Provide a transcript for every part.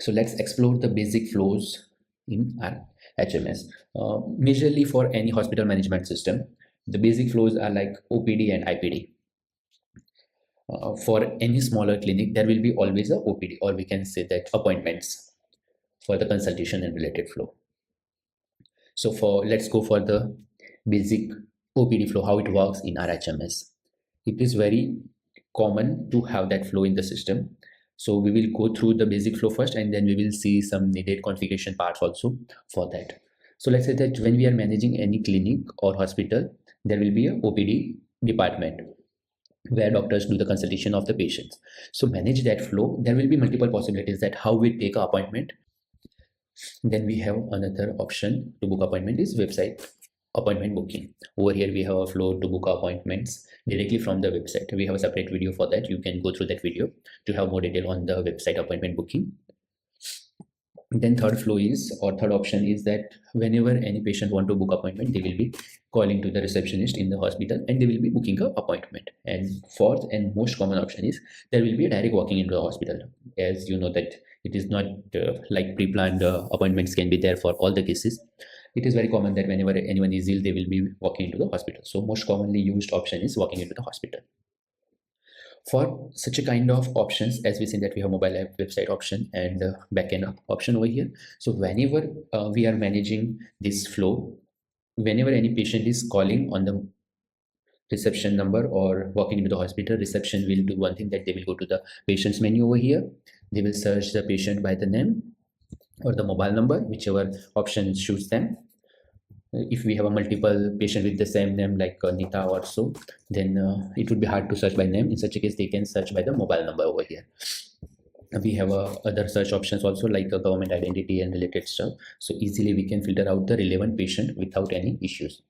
So let's explore the basic flows in our HMS. Majorly for any hospital management system, the basic flows are like OPD and IPD. For any smaller clinic, there will be always a OPD, or we can say that appointments for the consultation and related flow. So for let's go for the basic OPD flow, how it works in our HMS. It is very common to have that flow in the system. So we will go through the basic flow first, and then we will see some needed configuration parts also for that. So let's say that when we are managing any clinic or hospital, there will be a OPD department where doctors do the consultation of the patients. So manage that flow. There will be multiple possibilities that how we take an appointment. Then we have another option to book appointment is website appointment booking. Over here we have a flow to book appointments directly from the website. We have a separate video for that. You can go through that video to have more detail on the website appointment booking. Then third flow is, or third option is that whenever any patient want to book appointment, they will be calling to the receptionist in the hospital and they will be booking a appointment. And fourth and most common option is there will be a direct walking into the hospital. As you know that it is not like pre-planned appointments can be there for all the cases. It is very common that whenever anyone is ill, they will be walking into the hospital. So most commonly used option is walking into the hospital. For such a kind of options, as we see that we have mobile app website option and backend option over here. So whenever we are managing this flow, whenever any patient is calling on the reception number or walking into the hospital, reception will do one thing, that they will go to the patient's menu over here. They will search the patient by the name or the mobile number, whichever option suits them. If we have a multiple patient with the same name like Nita or so, then it would be hard to search by name. In such a case, they can search by the mobile number over here. We have other search options also like government identity and related stuff. So easily we can filter out the relevant patient without any issues.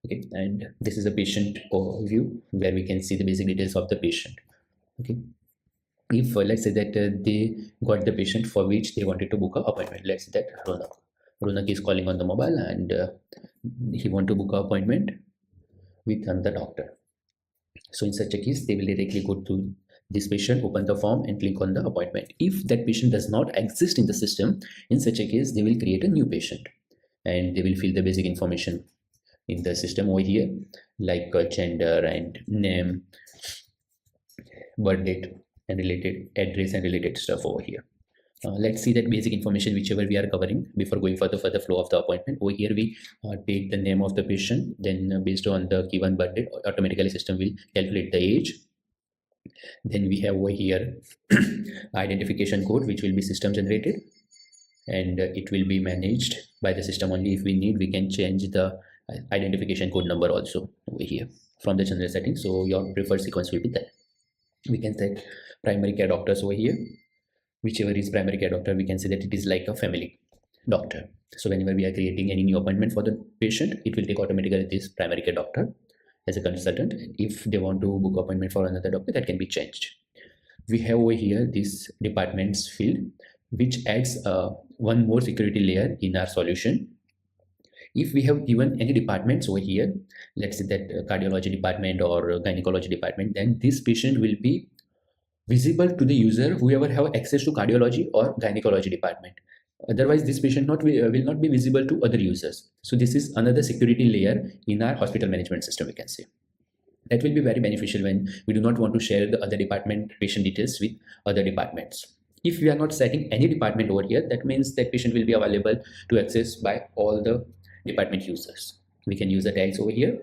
Okay, and this is a patient overview where we can see the basic details of the patient. Okay, if let's say that they got the patient for which they wanted to book an appointment. Let's say that Ronak is calling on the mobile and he want to book an appointment with another doctor. So in such a case, they will directly go to this patient, open the form and click on the appointment. If that patient does not exist in the system, in such a case, they will create a new patient and they will fill the basic information in the system over here, like gender and name, birth date and related address and related stuff over here. Let's see that basic information whichever we are covering before going for the further flow of the appointment. Over here we take the name of the patient, then based on the given birth date, automatically system will calculate the age. Then we have over here identification code, which will be system generated and it will be managed by the system only. If we need, we can change the identification code number also over here from the general settings. So your preferred sequence will be that. We can set primary care doctors over here. Whichever is primary care doctor, we can say that it is like a family doctor. So whenever we are creating any new appointment for the patient, it will take automatically this primary care doctor as a consultant. If they want to book appointment for another doctor, that can be changed. We have over here this departments field, which adds one more security layer in our solution. If we have given any departments over here, let's say that cardiology department or gynecology department, then this patient will be visible to the user whoever have access to cardiology or gynecology department. Otherwise, this patient will not be visible to other users. So this is another security layer in our hospital management system, we can say. That will be very beneficial when we do not want to share the other department patient details with other departments. If we are not setting any department over here, that means that patient will be available to access by all the department users. We can use the tags over here.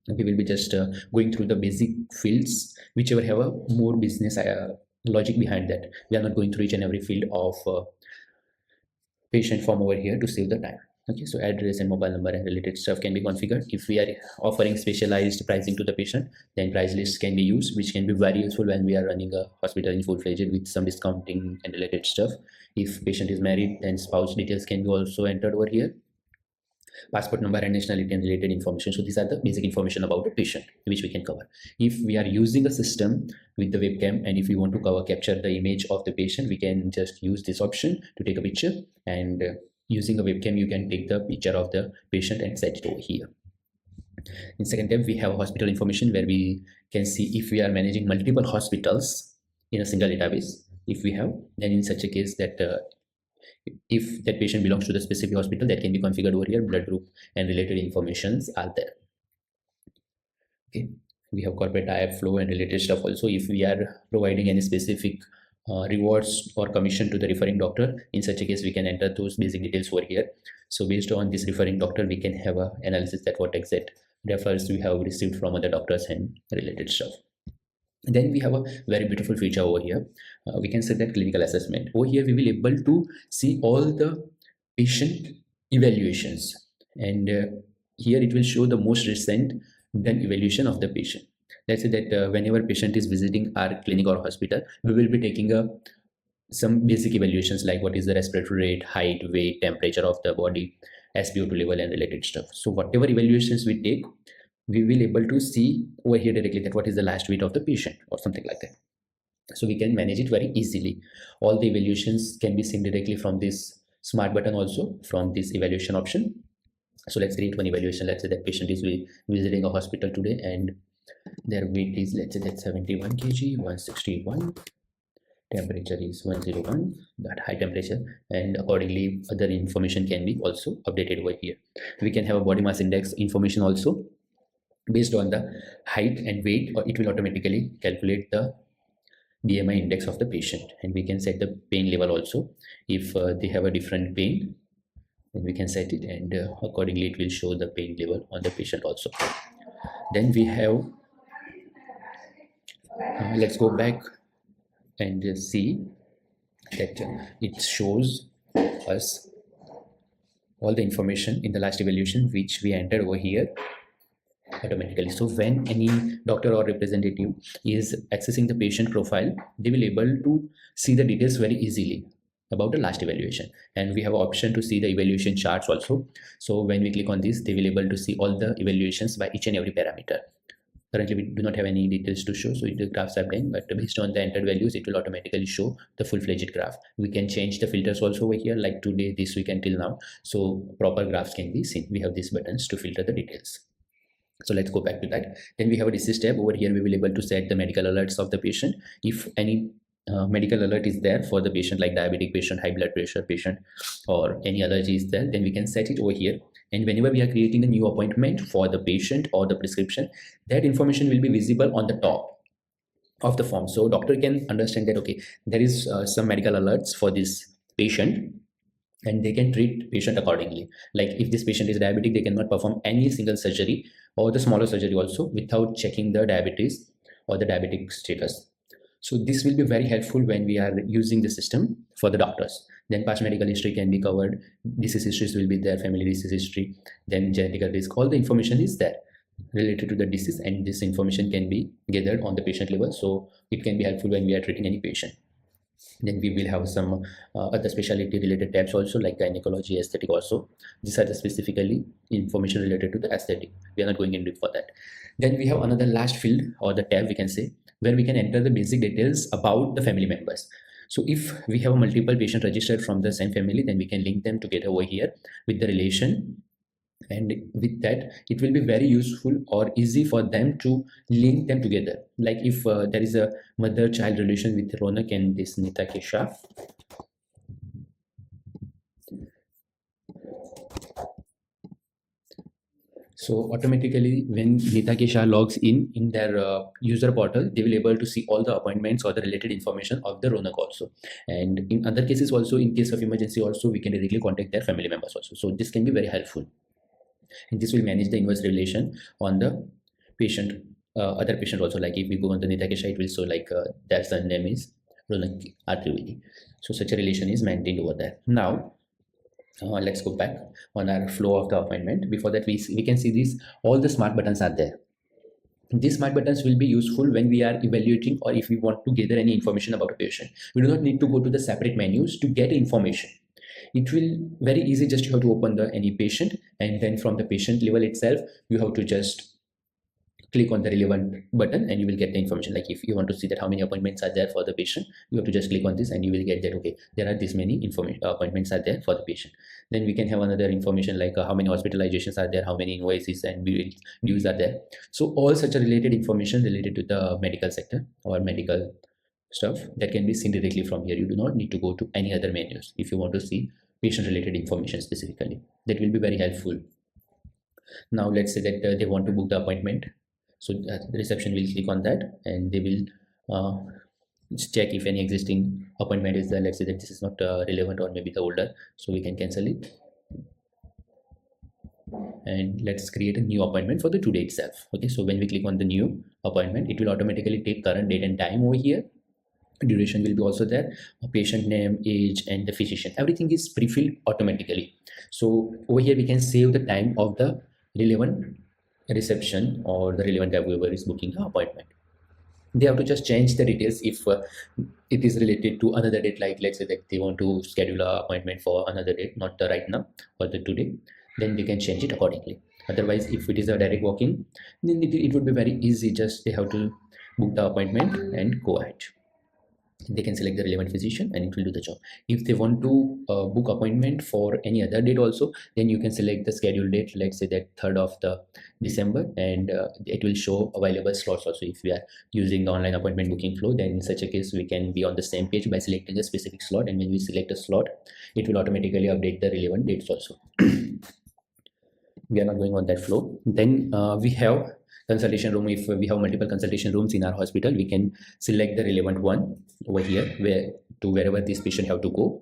We will be just going through the basic fields whichever have a more business logic behind that. We are not going through each and every field of patient form over here to save the time. Okay, so address and mobile number and related stuff can be configured. If we are offering specialized pricing to the patient, then price lists can be used, which can be very useful when we are running a hospital in full-fledged with some discounting and related stuff. If patient is married, then spouse details can be also entered over here. Passport number and nationality and related information. So these are the basic information about the patient which we can cover. If we are using a system with the webcam and if we want to capture the image of the patient, we can just use this option to take a picture, and using a webcam you can take the picture of the patient and set it over here. In second tab we have hospital information where we can see if we are managing multiple hospitals in a single database. if we have, then in such a case that if that patient belongs to the specific hospital, that can be configured over here. Blood group and related informations are there. Okay, we have corporate IF flow and related stuff also. If we are providing any specific rewards or commission to the referring doctor, in such a case we can enter those basic details over here. So based on this referring doctor, we can have a analysis that what exact refers we have received from other doctors and related stuff. Then we have a very beautiful feature over here. We can set that clinical assessment. Over here we will able to see all the patient evaluations, and here it will show the most recent done evaluation of the patient. Let's say that whenever patient is visiting our clinic or hospital, we will be taking some basic evaluations like what is the respiratory rate, height, weight, temperature of the body, SpO2 level and related stuff. So whatever evaluations we take, we will able to see over here directly that what is the last weight of the patient or something like that. So we can manage it very easily. All the evaluations can be seen directly from this smart button, also from this evaluation option. So let's create one evaluation. Let's say that patient is visiting a hospital today and their weight is, let's say that 71 kg, 161, temperature is 101, that high temperature, and accordingly other information can be also updated over here. We can have a body mass index information also. Based on the height and weight, or it will automatically calculate the BMI index of the patient, and we can set the pain level also. If they have a different pain, then we can set it, and accordingly it will show the pain level on the patient also. Then we have let's go back and see that it shows us all the information in the last evaluation which we entered over here automatically. So when any doctor or representative is accessing the patient profile, they will able to see the details very easily about the last evaluation. And we have an option to see the evaluation charts also. So when we click on this, they will able to see all the evaluations by each and every parameter. Currently we do not have any details to show, so the graphs are blank, but based on the entered values it will automatically show the full-fledged graph. We can change the filters also over here, like today, this week, until now, so proper graphs can be seen. We have these buttons to filter the details. So let's go back to that. Then we have a disease tab. Over here we will able to set the medical alerts of the patient. If any medical alert is there for the patient, like diabetic patient, high blood pressure patient, or any allergy is there, then we can set it over here. And whenever we are creating a new appointment for the patient or the prescription, that information will be visible on the top of the form. So doctor can understand that, okay, there is some medical alerts for this patient, and they can treat patient accordingly. Like if this patient is diabetic, they cannot perform any single surgery or the smaller surgery also without checking the diabetes or the diabetic status. So this will be very helpful when we are using the system for the doctors. Then past medical history can be covered, disease histories will be there, family disease history, then genetic risk, all the information is there related to the disease, and this information can be gathered on the patient level. So it can be helpful when we are treating any patient. Then we will have some other specialty related tabs also, like gynecology, aesthetic also. These are the specifically information related to the aesthetic. We are not going into for that. Then we have another last field or the tab, we can say, where we can enter the basic details about the family members. So if we have multiple patients registered from the same family, then we can link them together over here with the relation. And with that, it will be very useful or easy for them to link them together. Like if there is a mother-child relation with Ronak and this Nita Kesha. So automatically when Nita Kesha logs in their user portal, they will able to see all the appointments or the related information of the Ronak also. And in other cases also, in case of emergency also, we can directly contact their family members also. So this can be very helpful. And this will manage the inverse relation on the patient, other patient also. Like if we go on the Nita Kesha, it will show like their son name is Ronak Trivedi. So such a relation is maintained over there. Now let's go back on our flow of the appointment. Before that, we can see this, all the smart buttons are there. These smart buttons will be useful when we are evaluating or if we want to gather any information about a patient. We do not need to go to the separate menus to get information. It will very easy, just you have to open the any patient, and then from the patient level itself, you have to just click on the relevant button and you will get the information. Like if you want to see that how many appointments are there for the patient, you have to just click on this and you will get that, okay, there are this many appointments are there for the patient. Then we can have another information like how many hospitalizations are there, how many invoices and dues are there. So all such a related information related to the medical sector or medical stuff that can be seen directly from here. You do not need to go to any other menus if you want to see patient related information specifically. That will be very helpful. Now let's say that they want to book the appointment, so the reception will click on that and they will check if any existing appointment is there. Let's say that this is not relevant or maybe the older, so we can cancel it, and let's create a new appointment for the today itself. Okay, so when we click on the new appointment, it will automatically take current date and time over here. Duration will be also there, a patient name, age, and the physician. Everything is pre-filled automatically. So over here we can save the time of the relevant reception or the relevant guy whoever is booking the appointment. They have to just change the details if it is related to another date, like let's say that they want to schedule an appointment for another date, not right now or the today, then they can change it accordingly. Otherwise, if it is a direct walk-in, then it would be very easy. Just they have to book the appointment and go ahead. They can select the relevant physician and it will do the job. If they want to book appointment for any other date also, then you can select the scheduled date, let's say that 3rd of the December, and it will show available slots also. If we are using the online appointment booking flow, then in such a case we can be on the same page by selecting a specific slot, and when we select a slot, it will automatically update the relevant dates also. We are not going on that flow. Then we have consultation room. If we have multiple consultation rooms in our hospital, we can select the relevant one over here wherever this patient have to go,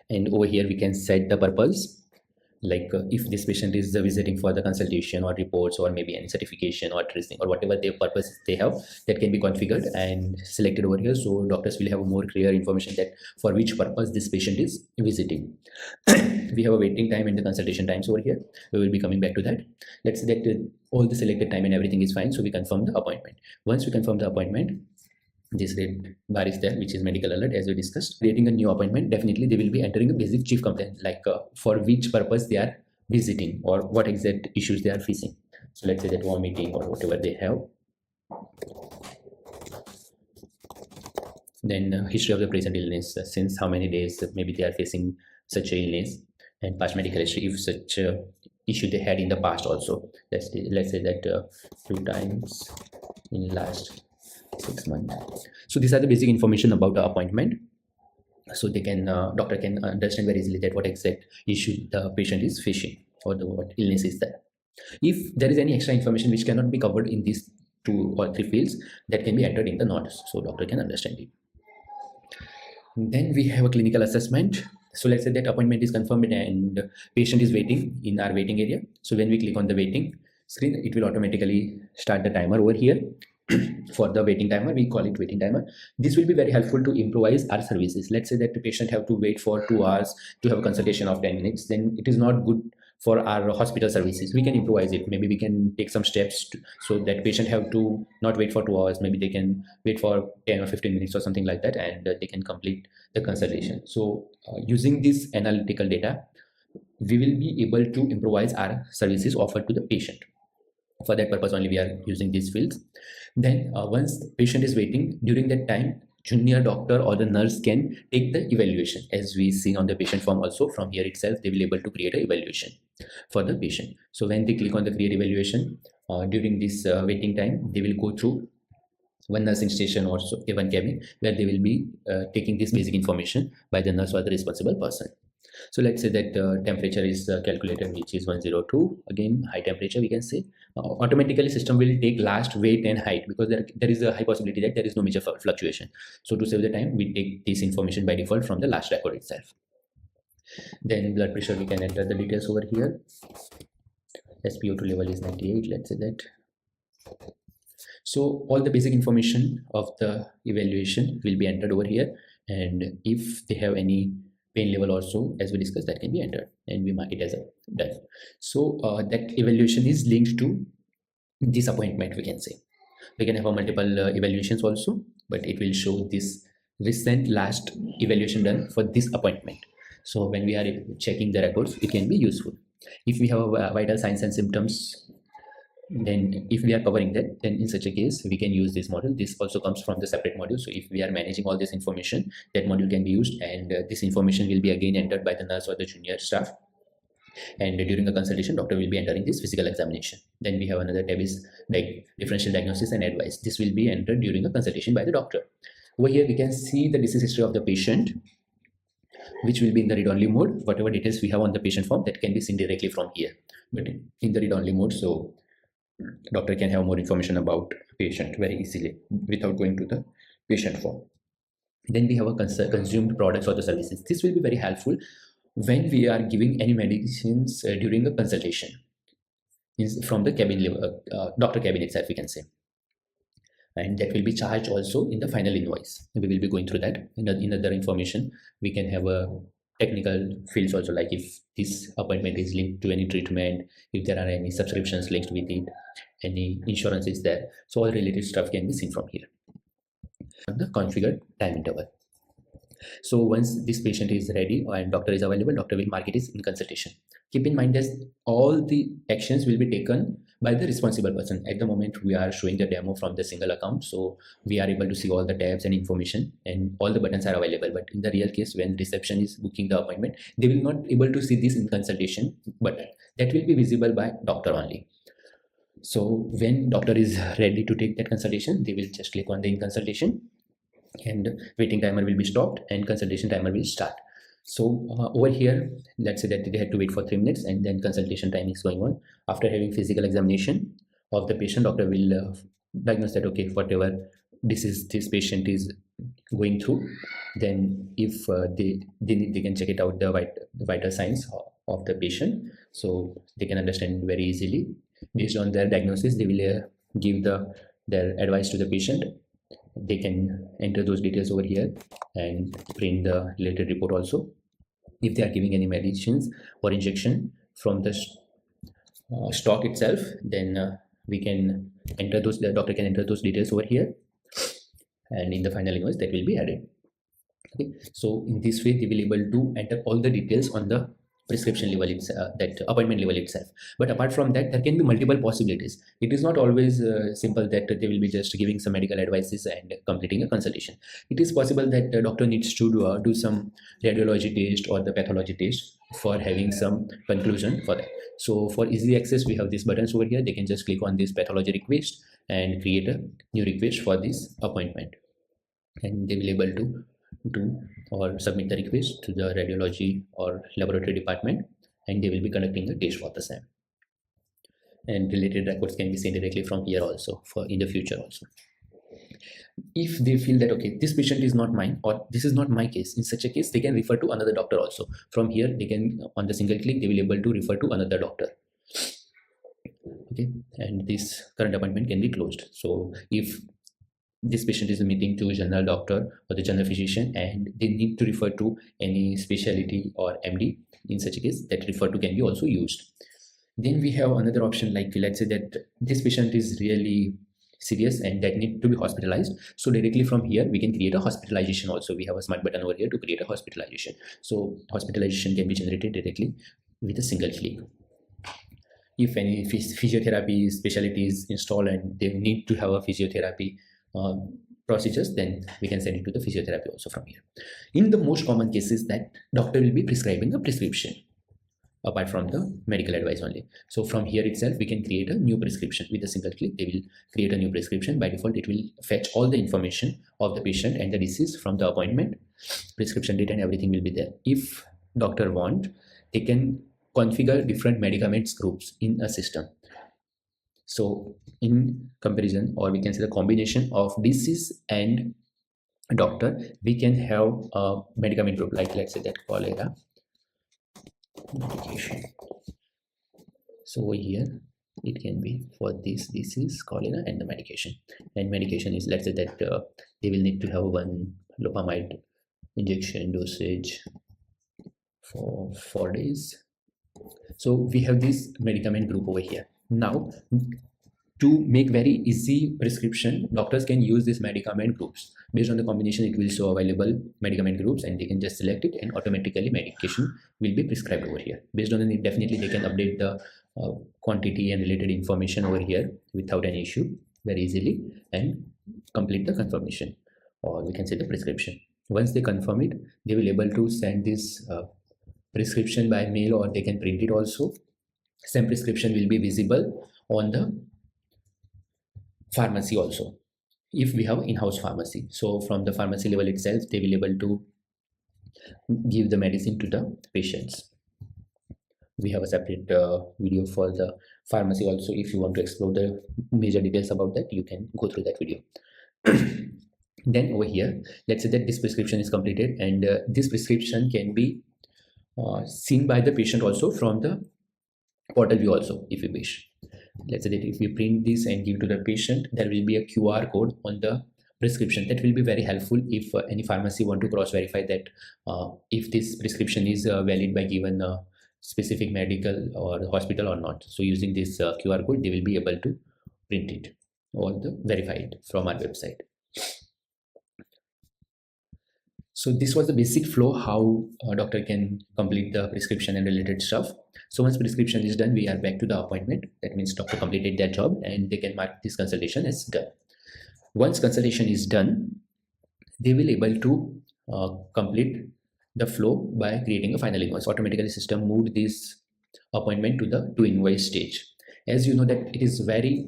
and over here we can set the purpose, like if this patient is visiting for the consultation or reports or maybe any certification or tracing or whatever their purpose they have, that can be configured and selected over here, so doctors will have more clear information that for which purpose this patient is visiting. We have a waiting time and the consultation times over here. We will be coming back to that. Let's say that all the selected time and everything is fine, so we confirm the appointment. Once we confirm the appointment, this red bar is there, which is medical alert, as we discussed. Creating a new appointment, definitely they will be entering a basic chief complaint, like for which purpose they are visiting or what exact issues they are facing. So let's say that vomiting or whatever they have. Then history of the present illness, since how many days maybe they are facing such a illness, and past medical history if such issue they had in the past also. Let's say that 2 times in last 6 months. So these are the basic information about the appointment, so they can doctor can understand very easily that what exact issue the patient is facing or what illness is there. If there is any extra information which cannot be covered in these 2 or 3 fields, that can be entered in the notes, so doctor can understand it. Then we have a clinical assessment. So let's say that appointment is confirmed and patient is waiting in our waiting area. So when we click on the waiting screen, it will automatically start the timer over here. For the waiting timer, we call it waiting timer. This will be very helpful to improvise our services. Let's say that the patient have to wait for 2 hours to have a consultation of 10 minutes, then it is not good for our hospital services. We can improvise it. Maybe we can take some steps so that patient have to not wait for 2 hours. Maybe they can wait for 10 or 15 minutes or something like that, and they can complete the consultation. So using this analytical data, we will be able to improvise our services offered to the patient. For that purpose only we are using these fields. Then once the patient is waiting, during that time junior doctor or the nurse can take the evaluation. As we see on the patient form also, from here itself they will be able to create an evaluation for the patient. So when they click on the create evaluation, during this waiting time, they will go through one nursing station or so, one cabin, where they will be taking this basic information by the nurse or the responsible person. So let's say that temperature is calculated, which is 102. Again, high temperature we can say. Automatically system will take last weight and height, because there is a high possibility that there is no major fluctuation. So to save the time, we take this information by default from the last record itself. Then blood pressure, we can enter the details over here. SpO2 level is 98, let's say that. So all the basic information of the evaluation will be entered over here, and if they have any pain level also, as we discussed, that can be entered and we mark it as a done. So that evaluation is linked to this appointment, we can say. We can have a multiple evaluations also, but it will show this recent last evaluation done for this appointment. So when we are checking the records, it can be useful. If we have vital signs and symptoms, then if we are covering that, then in such a case we can use this model. This also comes from the separate module. So if we are managing all this information, that module can be used, and this information will be again entered by the nurse or the junior staff. And during the consultation, doctor will be entering this physical examination. Then we have another tab is like differential diagnosis and advice. This will be entered during the consultation by the doctor. Over here we can see the disease history of the patient, which will be in the read-only mode. Whatever details we have on the patient form, that can be seen directly from here, but in the read-only mode, so doctor can have more information about patient very easily without going to the patient form. Then we have a consumed products or the services. This will be very helpful when we are giving any medicines during the consultation from the cabin doctor cabin itself, we can say, and that will be charged also in the final invoice. We will be going through that. In other information, we can have a technical fields also, like if this appointment is linked to any treatment, if there are any subscriptions linked with it, any insurance is there, so all related stuff can be seen from here. The configured time interval. So once this patient is ready and doctor is available, doctor will mark it as in consultation. Keep in mind that all the actions will be taken by the responsible person. At the moment we are showing the demo from the single account, so we are able to see all the tabs and information and all the buttons are available. But in the real case, when reception is booking the appointment, they will not able to see this in consultation button. That will be visible by doctor only. So when doctor is ready to take that consultation, they will just click on the in consultation and waiting timer will be stopped and consultation timer will start. So over here, let's say that they had to wait for 3 minutes and then consultation time is going on. After having physical examination of the patient, doctor will diagnose that okay, whatever disease this patient is going through, then if they can check it out, the vital signs of the patient, so they can understand very easily. Based on their diagnosis, they will give their advice to the patient. They can enter those details over here and print the related report also. If they are giving any medicines or injection from the stock itself, then we can enter those, the doctor can enter those details over here, and in the final invoice that will be added. Okay, so in this way they will able to enter all the details on the prescription level, that appointment level itself. But apart from that, there can be multiple possibilities. It is not always simple that they will be just giving some medical advices and completing a consultation. It is possible that the doctor needs to do some radiology test or the pathology test for having some conclusion for that. So for easy access, we have these buttons over here. They can just click on this pathology request and create a new request for this appointment, and they will able to do or submit the request to the radiology or laboratory department, and they will be conducting a test for the same, and related records can be seen directly from here also for in the future also. If they feel that okay, this patient is not mine or this is not my case, in such a case they can refer to another doctor also. From here they can, on the single click, they will able to refer to another doctor. Okay, and this current appointment can be closed. So if this patient is meeting to general doctor or the general physician and they need to refer to any specialty or MD, in such a case that refer to can be also used. Then we have another option, like let's say that this patient is really serious and that need to be hospitalized. So directly from here we can create a hospitalization also. We have a smart button over here to create a hospitalization. So hospitalization can be generated directly with a single click. If any physiotherapy specialty is installed and they need to have a physiotherapy procedures, then we can send it to the physiotherapy also from here. In the most common cases that doctor will be prescribing a prescription apart from the medical advice only. So from here itself we can create a new prescription. With a single click they will create a new prescription. By default it will fetch all the information of the patient and the disease from the appointment, prescription date and everything will be there. If doctor want, they can configure different medicaments groups in a system. So in comparison, or we can say the combination of disease and doctor, we can have a medicament group, like let's say that cholera medication. So over here it can be for this disease, cholera, and the medication. And medication is, let's say that they will need to have one lopamide injection dosage for 4 days. So we have this medicament group over here. Now, to make very easy prescription, doctors can use these medicament groups. Based on the combination, it will show available medicament groups and they can just select it and automatically medication will be prescribed over here. Based on the need, definitely they can update the quantity and related information over here without any issue very easily and complete the confirmation, or we can say the prescription. Once they confirm it, they will able to send this prescription by mail, or they can print it also. Same prescription will be visible on the pharmacy also. if we have in-house pharmacy. So from the pharmacy level itself, they will able to give the medicine to the patients. We have a separate video for the pharmacy also. If you want to explore the major details about that, you can go through that video. Then over here, let's say that this prescription is completed, and this prescription can be seen by the patient also from the portal view also, if you wish. Let's say that if we print this and give to the patient, there will be a QR code on the prescription. That will be very helpful if any pharmacy want to cross verify that if this prescription is valid by given specific medical or hospital or not. So using this QR code, they will be able to print it or verify it from our website. So this was the basic flow, how a doctor can complete the prescription and related stuff. So once prescription is done, we are back to the appointment. That means doctor completed their job and they can mark this consultation as done. Once consultation is done, they will able to complete the flow by creating a final invoice. Automatically system moved this appointment to the invoice stage. As you know that it is very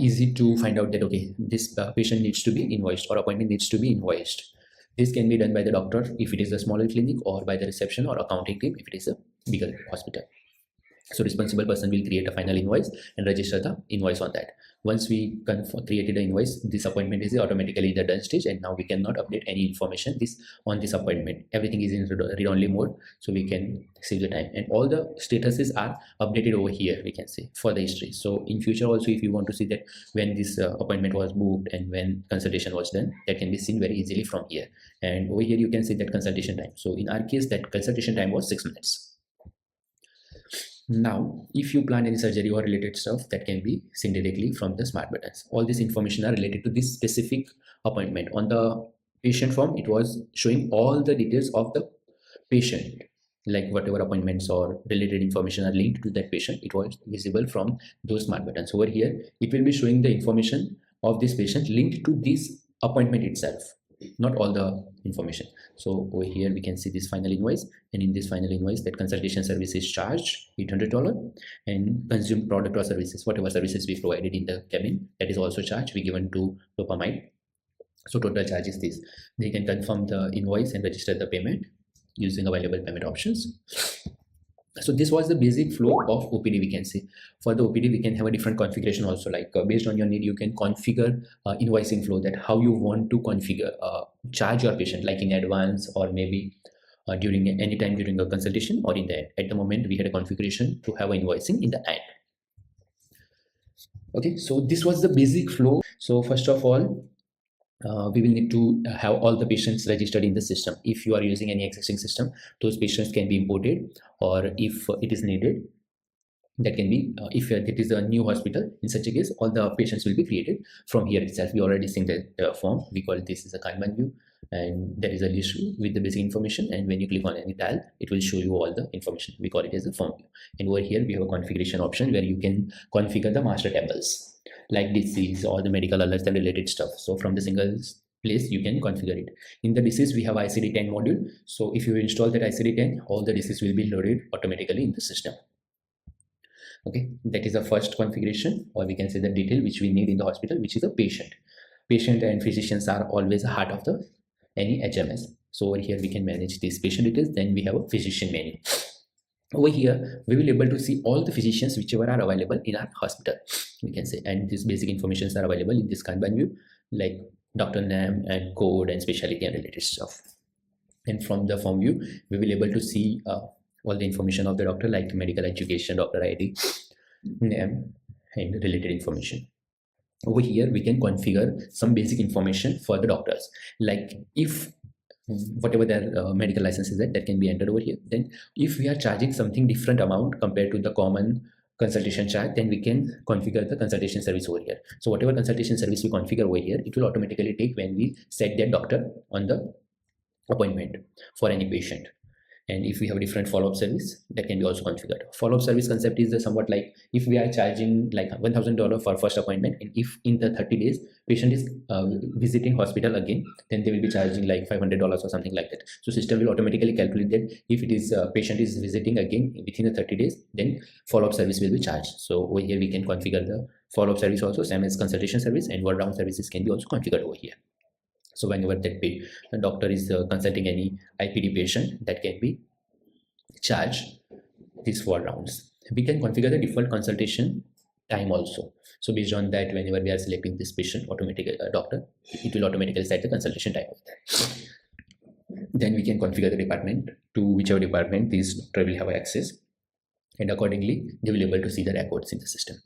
easy to find out that okay, this patient needs to be invoiced or appointment needs to be invoiced. This can be done by the doctor if it is a smaller clinic, or by the reception or accounting team if it is a bigger hospital. So responsible person will create a final invoice and register the invoice on that. Once we created an invoice, this appointment is automatically in the done stage, and now we cannot update any information on this appointment. Everything is in read-only mode, so we can save the time, and all the statuses are updated over here, we can see, for the history. So in future also, if you want to see that when this appointment was booked and when consultation was done, that can be seen very easily from here. And over here you can see that consultation time. So in our case, that consultation time was 6 minutes. Now, if you plan any surgery or related stuff, that can be seen directly from the smart buttons. All this information are related to this specific appointment. On the patient form, it was showing all the details of the patient, like whatever appointments or related information are linked to that patient, it was visible from those smart buttons. Over here, it will be showing the information of this patient linked to this appointment itself, not all the information. So over here we can see this final invoice, and in this final invoice, that consultation service is charged $800, and consumed product or services, whatever services we provided in the cabin, that is also charged, we given to dopamine. So total charge is this. They can confirm the invoice and register the payment using available payment options. So this was the basic flow of OPD, we can see. For the OPD, we can have a different configuration also, like based on your need, you can configure invoicing flow, that how you want to configure, charge your patient, like in advance, or maybe during any time during the consultation or in the end. At the moment, we had a configuration to have invoicing in the end. Okay, so this was the basic flow. So first of all, we will need to have all the patients registered in the system. If you are using any existing system, those patients can be imported, or if it is needed, that can be, if it is a new hospital, in such a case, all the patients will be created from here itself. We already seen the form, we call this as a Kanban view, and there is a list with the basic information, and when you click on any tile, it will show you all the information. We call it as a form view. And over here we have a configuration option where you can configure the master tables, like disease or the medical alerts and related stuff. So from the single place you can configure it. In the disease, we have ICD-10 module. So if you install that ICD-10, all the disease will be loaded automatically in the system. Okay, that is the first configuration, or we can say the detail which we need in the hospital, which is a patient. Patient and physicians are always the heart of any HMS. So over here we can manage these patient details. Then we have a physician menu. Over here, we will be able to see all the physicians whichever are available in our hospital, we can say, and these basic informations are available in this Kanban view, like doctor name and code and specialty and related stuff. And from the form view, we will be able to see all the information of the doctor, like medical education, doctor ID, name, and related information. Over here, we can configure some basic information for the doctors, like if whatever their medical license is, that can be entered over here. Then if we are charging something different amount compared to the common consultation charge, then we can configure the consultation service over here. So whatever consultation service we configure over here, it will automatically take when we set that doctor on the appointment for any patient. And if we have a different follow-up service, that can be also configured. Follow-up service concept is somewhat like if we are charging like $1,000 for first appointment, and if in the 30 days patient is visiting hospital again, then they will be charging like $500 or something like that. So system will automatically calculate that if it is patient is visiting again within the 30 days, then follow-up service will be charged. So over here we can configure the follow-up service also, same as consultation service, and word round services can be also configured over here. So whenever that the doctor is consulting any IPD patient, that can be charged these 4 rounds. We can configure the default consultation time also. So based on that, whenever we are selecting this patient, automatically doctor, it will automatically set the consultation time of that. Then we can configure the department to whichever department this doctor will have access, and accordingly they will be able to see the records in the system.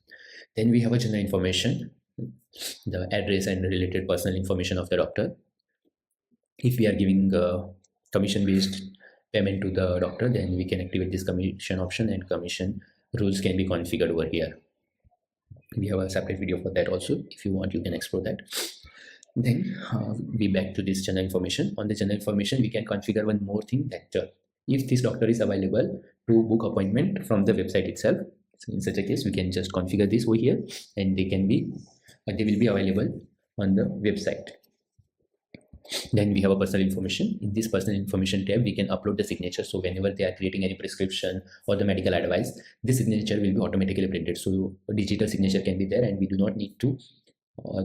Then we have a general information, the address and related personal information of the doctor. If we are giving commission based payment to the doctor, then we can activate this commission option, and commission rules can be configured over here. We have a separate video for that also. If you want, you can explore that. Then we back to this general information. On the general information, we can configure one more thing, that if this doctor is available to book appointment from the website itself. So in such a case, we can just configure this over here, and they will be available on the website. Then we have a personal information. In this personal information tab, we can upload the signature. So whenever they are creating any prescription or the medical advice, this signature will be automatically printed. So a digital signature can be there, and we do not need to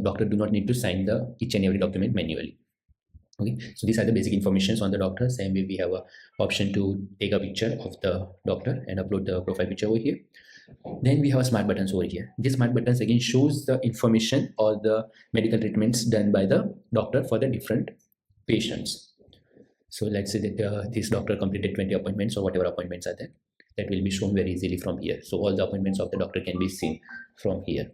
doctor do not need to sign the each and every document manually. Okay, so these are the basic informations on the doctor. Same way, we have a option to take a picture of the doctor and upload the profile picture over here. Then we have a smart buttons over here. This smart buttons again shows the information or the medical treatments done by the doctor for the different patients. So let's say that this doctor completed 20 appointments or whatever appointments are there, that will be shown very easily from here. So all the appointments of the doctor can be seen from here.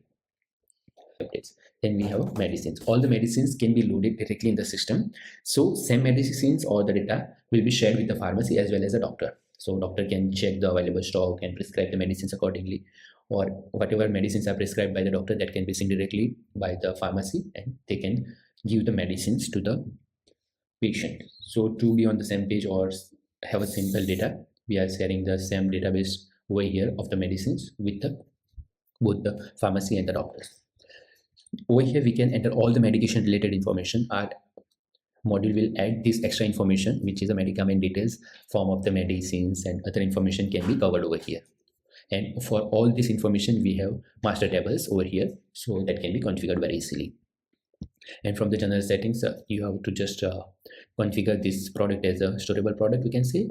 Then we have medicines. All the medicines can be loaded directly in the system. So same medicines or the data will be shared with the pharmacy as well as the doctor. So doctor can check the available stock and prescribe the medicines accordingly, or whatever medicines are prescribed by the doctor, that can be seen directly by the pharmacy, and they can give the medicines to the patient. So to be on the same page or have a simple data, we are sharing the same database over here of the medicines with both the pharmacy and the doctors. Over here we can enter all the medication related information. Our module will add this extra information, which is a medicament details, form of the medicines, and other information can be covered over here. And for all this information, we have master tables over here, so that can be configured very easily. And from the general settings, you have to just configure this product as a storable product, we can say,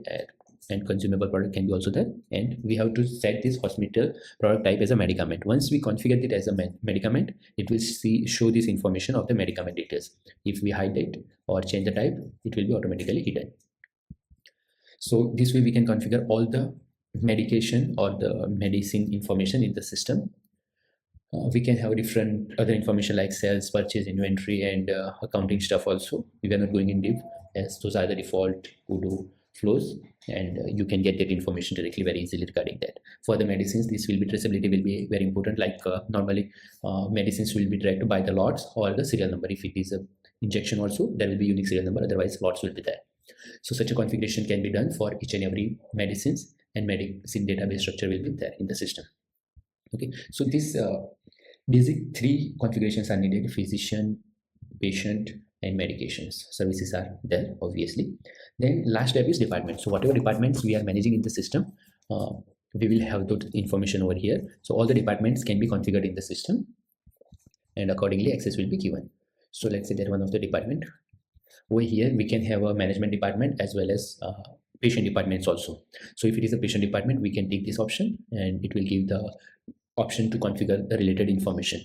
and consumable product can be also there. And we have to set this hospital product type as a medicament. Once we configure it as a medicament, it will show this information of the medicament details. If we hide it or change the type, it will be automatically hidden. So this way we can configure all the medication or the medicine information in the system. We can have different other information like sales, purchase, inventory, and accounting stuff also. We are not going in deep, as those are the default Odoo flows, and you can get that information directly very easily regarding that. For the medicines, this will be traceability will be very important. Like normally medicines will be tracked by the lots or the serial number. If it is a injection also, there will be unique serial number, otherwise lots will be there. So such a configuration can be done for each and every medicines, and medicine database structure will be there in the system. Okay, so these basic 3 configurations are needed: physician, patient, and medications. Services are there, obviously. Then last step is department. So whatever departments we are managing in the system, we will have that information over here. So all the departments can be configured in the system, and accordingly access will be given. So let's say that one of the department over here, we can have a management department as well as patient departments also. So if it is a patient department, we can take this option, and it will give the option to configure the related information.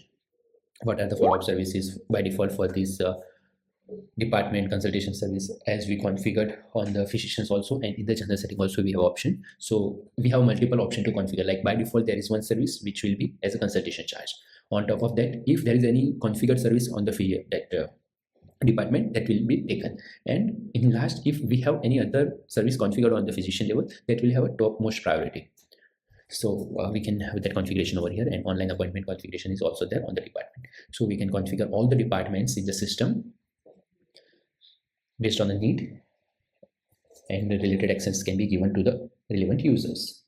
What are the follow-up services by default for this department consultation service, as we configured on the physicians also, and in the general setting also we have option. So we have multiple option to configure. Like by default, there is one service which will be as a consultation charge. On top of that, if there is any configured service on the department, that will be taken. And in last, if we have any other service configured on the physician level, that will have a topmost priority. So we can have that configuration over here, and online appointment configuration is also there on the department. So we can configure all the departments in the system based on the need. and the related access can be given to the relevant users.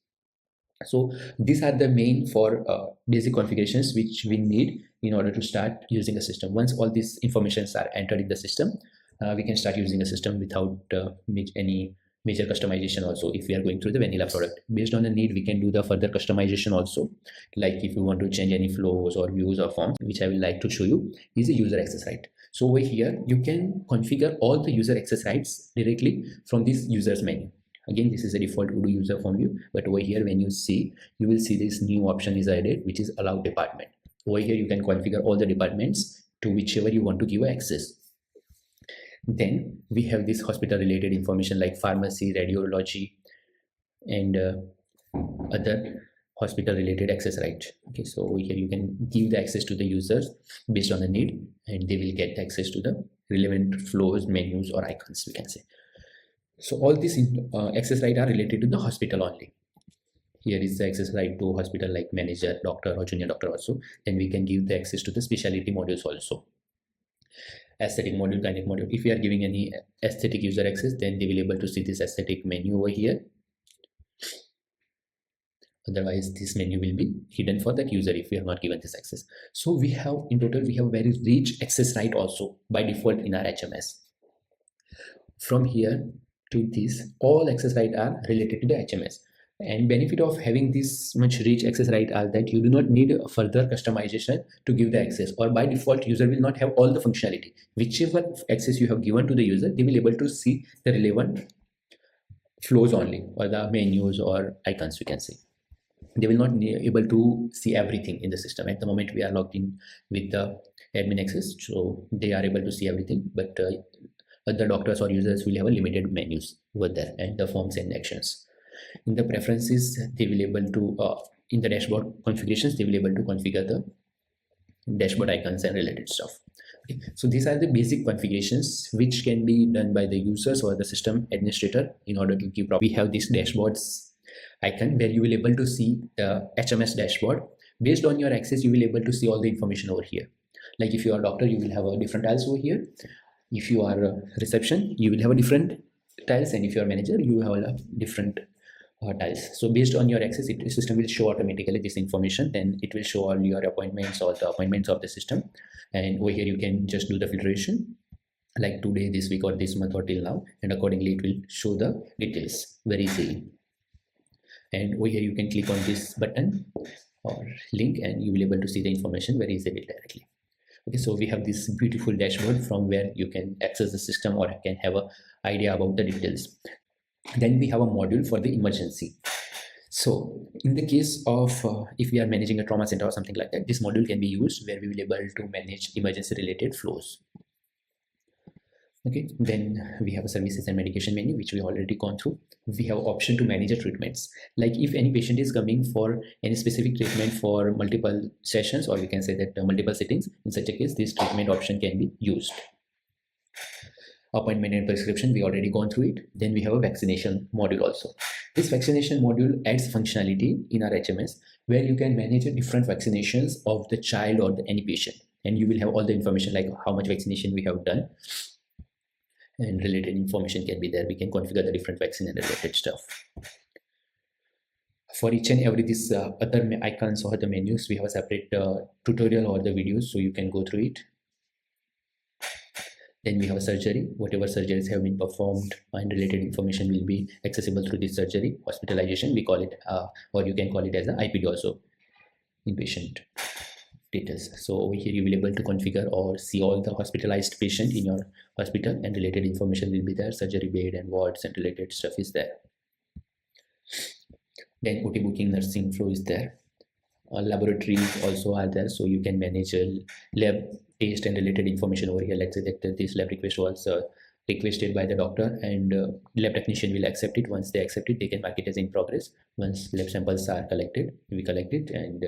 So these are the main for basic configurations which we need in order to start using a system. Once all these informations are entered in the system, we can start using a system without any major customization. Also, if we are going through the vanilla product, based on the need, we can do the further customization also. Like if you want to change any flows or views or forms, which I will like to show you, is a user access right. So over here, you can configure all the user access rights directly from this users menu. Again, this is a default Odoo user form view, but over here, when you see, you will see this new option is added, which is allow department. Over here, you can configure all the departments to whichever you want to give access. Then we have this hospital related information like pharmacy, radiology, and other hospital related access right. Okay, so over here you can give the access to the users based on the need, and they will get access to the relevant flows, menus, or icons, we can say. So all these access right are related to the hospital only. Here is the access right to hospital like manager, doctor, or junior doctor also. Then we can give the access to the specialty modules also. Aesthetic module, kinetic module. If we are giving any aesthetic user access, then they will be able to see this aesthetic menu over here. Otherwise, this menu will be hidden for that user if we have not given this access. So we have, in total, we have very rich access right also by default in our HMS. From here to this, all access right are related to the HMS. And benefit of having this much rich access right are that you do not need further customization to give the access, or by default user will not have all the functionality. Whichever access you have given to the user, they will be able to see the relevant flows only, or the menus or icons, we can say. They will not be able to see everything in the system. At the moment we are logged in with the admin access, so they are able to see everything, but other doctors or users will have a limited menus over there and the forms and actions. In the preferences, they will be able to in the dashboard configurations, they will be able to configure the dashboard icons and related stuff. Okay, so these are the basic configurations which can be done by the users or the system administrator in order to keep. We have this dashboards icon where you will be able to see the HMS dashboard. Based on your access, you will be able to see all the information over here. Like if you are a doctor, you will have a different tiles over here. If you are a reception, you will have a different tiles, and if you are a manager, you have a different tiles. So based on your access, the system will show automatically this information. Then it will show all your appointments, all the appointments of the system, and over here you can just do the filtration like today, this week, or this month, or till now, and accordingly it will show the details very easily. And over here you can click on this button or link, and you will be able to see the information very easily directly. Okay, so we have this beautiful dashboard from where you can access the system or can have an idea about the details. Then we have a module for the emergency. So in the case of if we are managing a trauma center or something like that, this module can be used where we will be able to manage emergency related flows. Okay, then we have a services and medication menu, which we already gone through. We have option to manage the treatments. Like if any patient is coming for any specific treatment for multiple sessions, or we can say that multiple sittings, in such a case, this treatment option can be used. Appointment and prescription, we already gone through it. Then we have a vaccination module also. This vaccination module adds functionality in our HMS where you can manage different vaccinations of the child or any patient, and you will have all the information like how much vaccination we have done, and related information can be there. We can configure the different vaccine and related stuff. For each and every this other icons or the menus, we have a separate tutorial or the videos, so you can go through it. Then we have a surgery. Whatever surgeries have been performed and related information will be accessible through this surgery. Hospitalization, we call it, or you can call it as an IPD also, inpatient details. So over here you will be able to configure or see all the hospitalized patient in your hospital, and related information will be there. Surgery bed and wards and related stuff is there. Then OT booking, nursing flow is there. Laboratories also are there, so you can manage lab test and related information over here. Let's say that this lab request was requested by the doctor, and lab technician will accept it. Once they accept it, they can mark it as in progress. Once lab samples are collected, we collect it and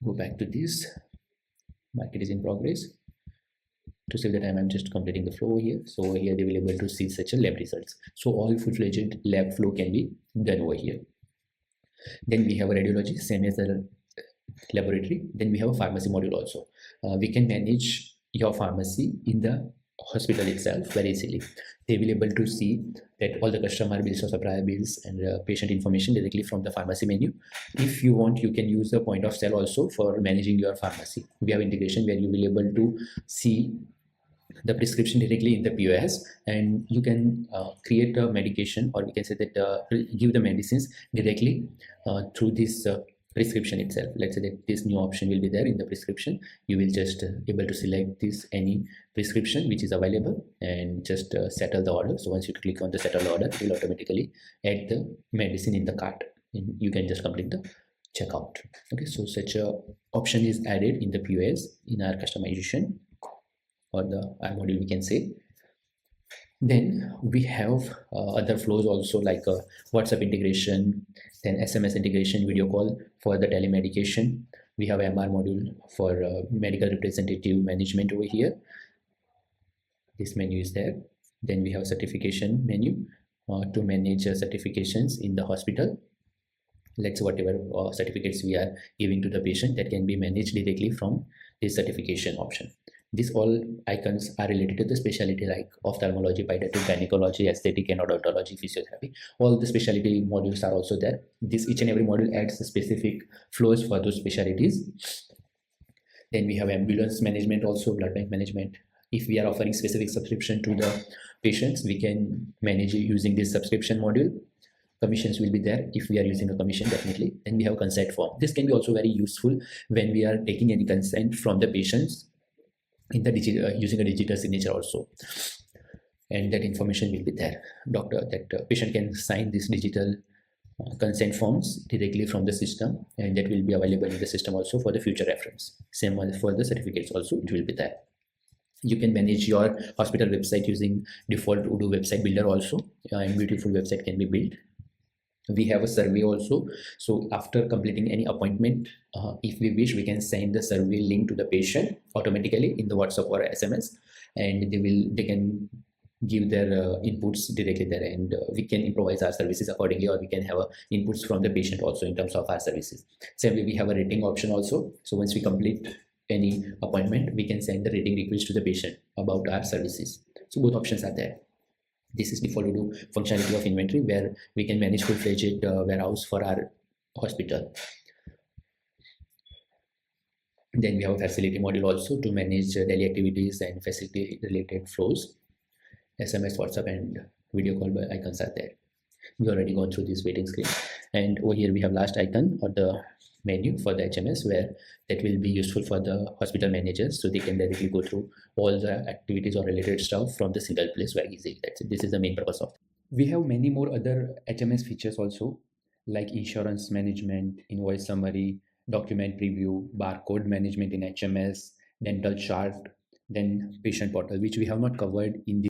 go back to this, mark it is in progress. To save the time, I'm just completing the flow here. So over here they will be able to see such a lab results. So all full-fledged lab flow can be done over here. Then we have a radiology, same as the laboratory. Then we have a pharmacy module also. We can manage your pharmacy in the hospital itself very easily. They will able to see that all the customer bills or supplier bills and patient information directly from the pharmacy menu. If you want, you can use the point of sale also for managing your pharmacy. We have integration where you will able to see the prescription directly in the POS, and you can create a medication, or we can say that give the medicines directly through this prescription itself. Let's say that this new option will be there in the prescription. You will just able to select this any prescription which is available and just settle the order. So once you click on the settle order, it will automatically add the medicine in the cart, and you can just complete the checkout. Okay, so such a option is added in the POS in our customization, or the our module we can say. Then we have other flows also, like WhatsApp integration, then SMS integration, video call for the telemedication. We have MR module for medical representative management over here. This menu is there. Then we have certification menu to manage certifications in the hospital. Let's say whatever certificates we are giving to the patient, that can be managed directly from this certification option. These all icons are related to the specialty like ophthalmology, pediatric, gynecology, aesthetic, and odontology, physiotherapy. All the specialty modules are also there. This each and every module adds specific flows for those specialties. Then we have ambulance management, also blood bank management. If we are offering specific subscription to the patients, we can manage it using this subscription module. Commissions will be there if we are using a commission, definitely. Then we have consent form. This can be also very useful when we are taking any consent from the patients in the using a digital signature also, and that information will be there. Patient can sign this digital consent forms directly from the system, and that will be available in the system also for the future reference. Same for the certificates also, it will be there. You can manage your hospital website using default Odoo website builder also, and beautiful website can be built. We have a survey also, so after completing any appointment, if we wish, we can send the survey link to the patient automatically in the WhatsApp or SMS, and they can give their inputs directly there, and we can improvise our services accordingly, or we can have inputs from the patient also in terms of our services. Same way, we have a rating option also. So once we complete any appointment, we can send the rating request to the patient about our services. So both options are there. This is default Odoo functionality of inventory, where we can manage full-fledged warehouse for our hospital. Then we have a facility module also to manage daily activities and facility related flows. SMS, WhatsApp, and video call icons are there. We already gone through this waiting screen, and over here we have last icon or the menu for the HMS, where that will be useful for the hospital managers, so they can directly go through all the activities or related stuff from the single place very easily. That's it. This is the main purpose of it. We have many more other HMS features also, like insurance management, invoice summary, document preview, barcode management in HMS, dental chart, then patient portal, which we have not covered in the